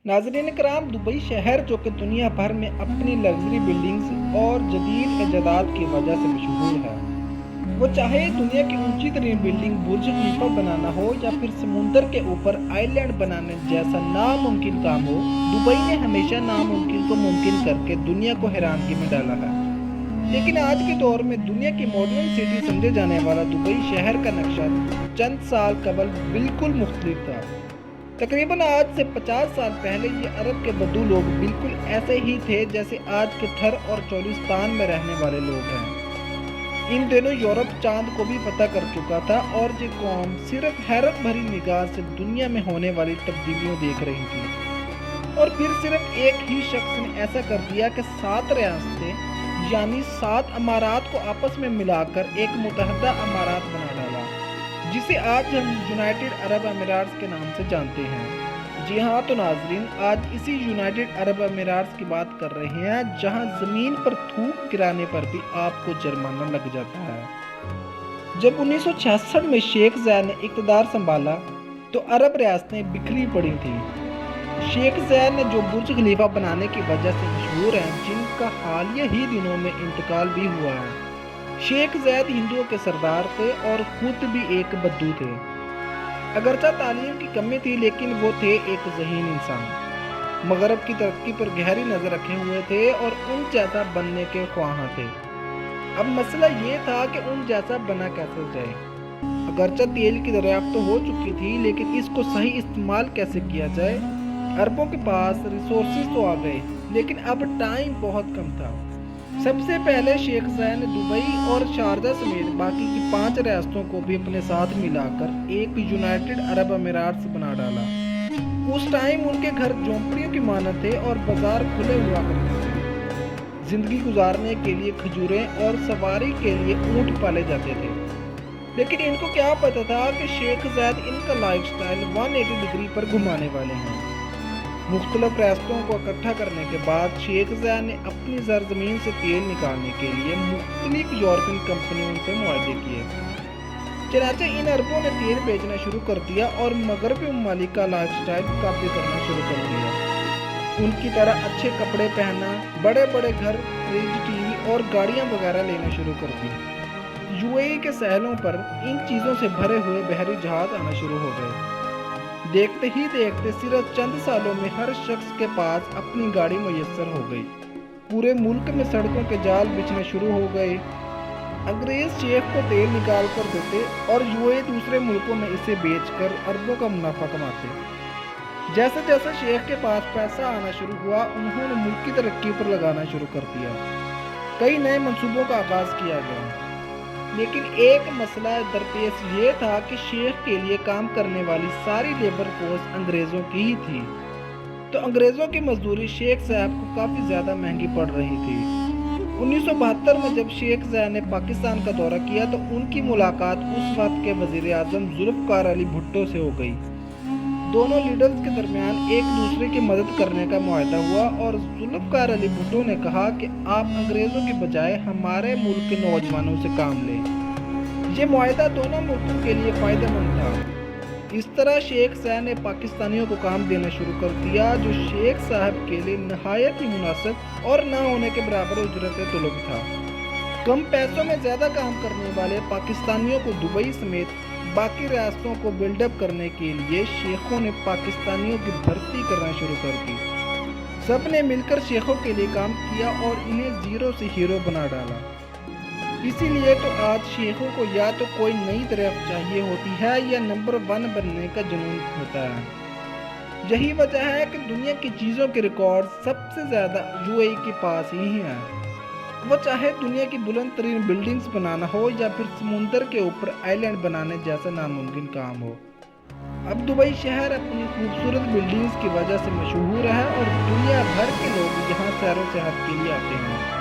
नाज़रीन कराम, दुबई शहर जो कि दुनिया भर में अपनी लग्जरी बिल्डिंग्स और जदीद इजादात की वजह से मशहूर है। वो चाहे दुनिया की ऊंची तरीन बिल्डिंग बुर्ज खलीफा बनाना हो या फिर समुंदर के ऊपर आइलैंड बनाने जैसा नामुमकिन काम हो, दुबई ने हमेशा नामुमकिन को मुमकिन करके दुनिया को हैरानगी में डाला है। लेकिन आज के दौर में दुनिया की मॉडर्न सिटी समझे जाने वाला दुबई शहर का नक्शा चंद साल कबल बिल्कुल मुख्तलिफ था। तकरीबन आज से 50 साल पहले ये अरब के बद्दू लोग बिल्कुल ऐसे ही थे जैसे आज के थर और चोलिस्तान में रहने वाले लोग हैं। इन दिनों यूरोप चांद को भी पता कर चुका था और ये कौम सिर्फ हैरत भरी निगाह से दुनिया में होने वाली तब्दीलियों देख रही थी। और फिर सिर्फ एक ही शख्स ने ऐसा कर दिया कि 7 रियासतें यानी 7 अमारात को आपस में मिलाकर एक मुतहदा अमारात बना डाला, जिसे आज हम यूनाइटेड अरब अमीरात्स के नाम से जानते हैं। जी हाँ, तो नाजरीन, आज इसी यूनाइटेड अरब अमीरात्स की बात कर रहे हैं जहां ज़मीन पर थूक गिराने पर भी आपको जुर्माना लग जाता है। जब 1966 में शेख ज़ैद ने इक़्तिदार संभाला तो अरब रियासतें बिखरी पड़ी थीं। शेख ज़ैद ने जो बुर्ज खलीफा बनाने की वजह से मशहूर हैं, जिनका हालिया ही दिनों में इंतकाल भी हुआ है। शेख ज़ैद हिंदुओं के सरदार थे और खुद भी एक बद्दू थे। अगरचा तालीम की कमी थी, लेकिन वो थे एक ज़हीन इंसान। मगरब की तरक्की पर गहरी नज़र रखे हुए थे और उन जैसा बनने के ख्वाहां थे। अब मसला ये था कि उन जैसा बना कैसे जाए। अगरचा तेल की दरियाफ्त तो हो चुकी थी, लेकिन इसको सही इस्तेमाल कैसे किया जाए। अरबों के पास रिसोर्सेज तो आ गए, लेकिन अब टाइम बहुत कम था। सबसे पहले शेख ज़ैद ने दुबई और शारजा समेत बाकी की 5 रियासतों को भी अपने साथ मिलाकर एक यूनाइटेड अरब अमीरात्स बना डाला। उस टाइम उनके घर झोंपड़ियों की मानद थे और बाजार खुले हुआ करते थे। जिंदगी गुजारने के लिए खजूरें और सवारी के लिए ऊंट पाले जाते थे। लेकिन इनको क्या पता था कि शेख ज़ैद इनका लाइफस्टाइल 180 डिग्री पर घुमाने वाले हैं। मुख्तलिफ रियासतों को इकट्ठा करने के बाद शेख ज़ैद ने अपनी सरजमीन से तेल निकालने के लिए मुख्तलिफ यूरोपियन कंपनियों से मुआहदे किए। चनाचे इन अरबों ने तेल बेचना शुरू कर दिया और मगरबी ममालिक का लाइफस्टाइल कॉपी करना शुरू कर दिया। उनकी तरह अच्छे कपड़े पहनना, बड़े बड़े घर, फ्रिज, टीवी और गाड़ियां वगैरह लेना शुरू कर दी। यूएई के सहलों पर इन चीज़ों से भरे हुए बहरी जहाज आना शुरू हो गए। देखते ही देखते सिर्फ चंद सालों में हर शख्स के पास अपनी गाड़ी मुयस्सर हो गई। पूरे मुल्क में सड़कों के जाल बिछने शुरू हो गए। अंग्रेज शेख को तेल निकाल कर देते और यूएई दूसरे मुल्कों में इसे बेचकर अरबों का मुनाफा कमाते। जैसे जैसे शेख के पास पैसा आना शुरू हुआ, उन्होंने मुल्क की तरक्की पर लगाना शुरू कर दिया। कई नए मंसूबों का आगाज किया गया, लेकिन एक मसला दरपेश ये था कि शेख के लिए काम करने वाली सारी लेबर फोर्स अंग्रेज़ों की ही थी। तो अंग्रेज़ों की मजदूरी शेख साहब को काफ़ी ज़्यादा महंगी पड़ रही थी। 1972 में जब शेख ज़ैद ने पाकिस्तान का दौरा किया तो उनकी मुलाकात उस वक्त के वज़ीर आज़म जुल्फ़िकार अली भुट्टो से हो गई। दोनों लीडर्स के दरमियान एक दूसरे की मदद करने का मुआहदा हुआ और जुल्फ़िकार अली भुट्टो ने कहा कि आप अंग्रेज़ों के बजाय हमारे मुल्क के नौजवानों से काम लें। ये मुआहदा दोनों मुल्कों के लिए फ़ायदेमंद था। इस तरह शेख ज़ैद ने पाकिस्तानियों को काम देना शुरू कर दिया, जो शेख साहब के लिए नहायत ही मुनासिब और ना होने के बराबर उजरत तलब था। कम पैसों में ज़्यादा काम करने वाले पाकिस्तानियों को दुबई समेत बाकी रियासतों को बिल्डअप करने के लिए शेखों ने पाकिस्तानियों की भर्ती करना शुरू कर दी। सब ने मिलकर शेखों के लिए काम किया और इन्हें जीरो से हीरो बना डाला। इसीलिए तो आज शेखों को या तो कोई नई तरफ चाहिए होती है या नंबर 1 बनने का जुनून होता है। यही वजह है कि दुनिया की चीज़ों के रिकॉर्ड सबसे ज़्यादा यूएई के पास ही हैं। वो चाहे दुनिया की बुलंद तरीन बिल्डिंग्स बनाना हो या फिर समुंदर के ऊपर आइलैंड बनाने जैसा नामुमकिन काम हो। अब दुबई शहर अपनी खूबसूरत बिल्डिंग्स की वजह से मशहूर है और दुनिया भर के लोग यहाँ सैर व सेहत के लिए आते हैं।